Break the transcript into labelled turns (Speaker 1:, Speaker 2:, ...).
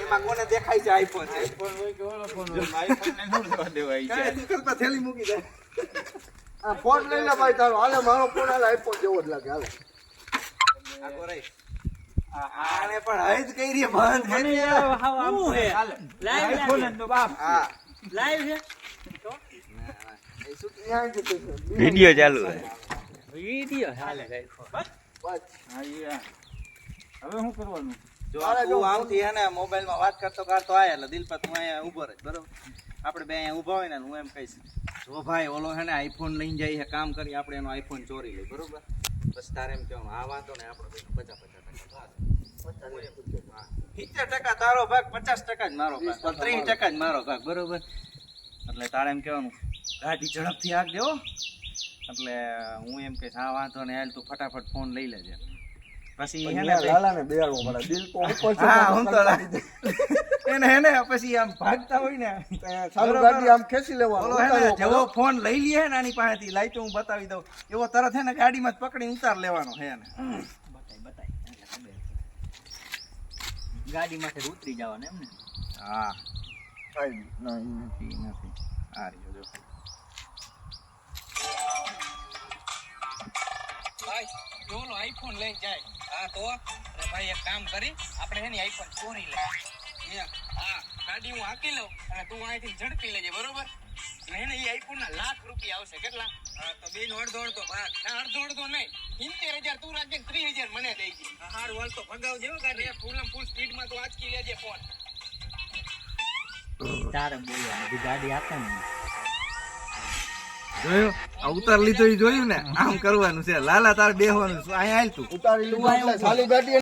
Speaker 1: એમાં કોને દેખાય છે આઈફોન છે
Speaker 2: આઈફોન હોય કે ઓલો ફોન હોય આઈફોન ને શું લેવા દેવા ઈ
Speaker 1: કાંઈ તું કરતા થેલી મૂકી દે
Speaker 3: આ ફોન લઈ લે ભાઈ તારો હાલે મારો ફોન હાલે આઈફોન જેવો જ લાગે હાલે
Speaker 1: આખો રહી આને પણ હજ કઈ રી બંધ
Speaker 2: મને
Speaker 1: કરી
Speaker 2: યાર હાવ આમ
Speaker 4: શું હે?
Speaker 2: હાલે
Speaker 4: લાઈવ
Speaker 2: આઈફોન
Speaker 4: લાગે.
Speaker 2: તો બાપ
Speaker 1: હા
Speaker 4: લાઈવ છે
Speaker 1: એ શું
Speaker 3: ત્યાં જ છે
Speaker 5: વિડિયો ચાલુ છે
Speaker 4: વિડિયો હાલે રાખો
Speaker 3: બસ
Speaker 2: હા ઈ આ. હવે શું કરવાનું
Speaker 1: જો તું આવતી હે ને મોબાઈલમાં વાત કરતો આયા એટલે દિલપત હું અહીંયા ઊભો રહે બરોબર આપણે બે અહીંયા ઊભા હોય ને હું એમ કહીશ જો ભાઈ ઓલો હે ને આઈફોન લઈને જાય છે કામ કરી આપણે એનો આઈફોન ચોરી લઈ બરોબર બસ તારે એમ કહેવાનું આ વાંધો ને આપણે 50% તારો ભાગ 50% જ મારો ભાગ 30% જ મારો ભાગ બરોબર એટલે તારે એમ કહેવાનું ગાડી ઝડપથી આગ દેવો એટલે હું એમ કહીશ હા વાંધો ને હાલ તું ફટાફટ ફોન લઈ લેજે પછી હે ને
Speaker 3: લાલા ને બેડો પડે દિલ તો ઉપર છે
Speaker 1: હા હું તો એને પછી આમ ભાગતા હોય ને
Speaker 3: ચાલુ ગાડી આમ ખેંચી લેવાનો
Speaker 1: બોલો હે ને જેવો ફોન લઈ લે ને આની પાસેથી લાઈટ હું બતાવી દઉં એવો તરત હે ને ગાડીમાં જ પકડી ઉતાર લેવાનો હે ને
Speaker 4: બતાય ગાડીમાંથી ઉતરી જવાનું એમ ને
Speaker 1: હા
Speaker 3: કઈ નહીં
Speaker 1: નથી આ રહ્યો જો
Speaker 4: ભાઈ જોલો આઈફોન લઈને જાય હા તો અરે ભાઈ એક કામ કરી આપણે હે ને આઈફોન ચોરી લે હા ગાડી હું હાકી લઉં અને તું અહીંથી ઝડપી લેજે બરોબર અને હે ને એ આઈફોન ના લાખ રૂપિયા આવશે કેટલા હા તો બેન અડધો ભાગ ના અડધો નહીં 70,000 તું રાખજે 30,000 મને દઈ દે હારું હાલ તો ભગાવ જેવો ગાડી ફૂલ સ્પીડમાં તો આજકી લેજે ફોન તારે બોલવાનું ગાડી આપે ને
Speaker 1: જોયું આ ઉતાર લીધો એ જોયું ને આમ કરવાનું છે લાલા તારે બેહવાનું અહીંયા હાલ તું
Speaker 3: ઉતારી લીધું એટલે ચાલુ ગાડી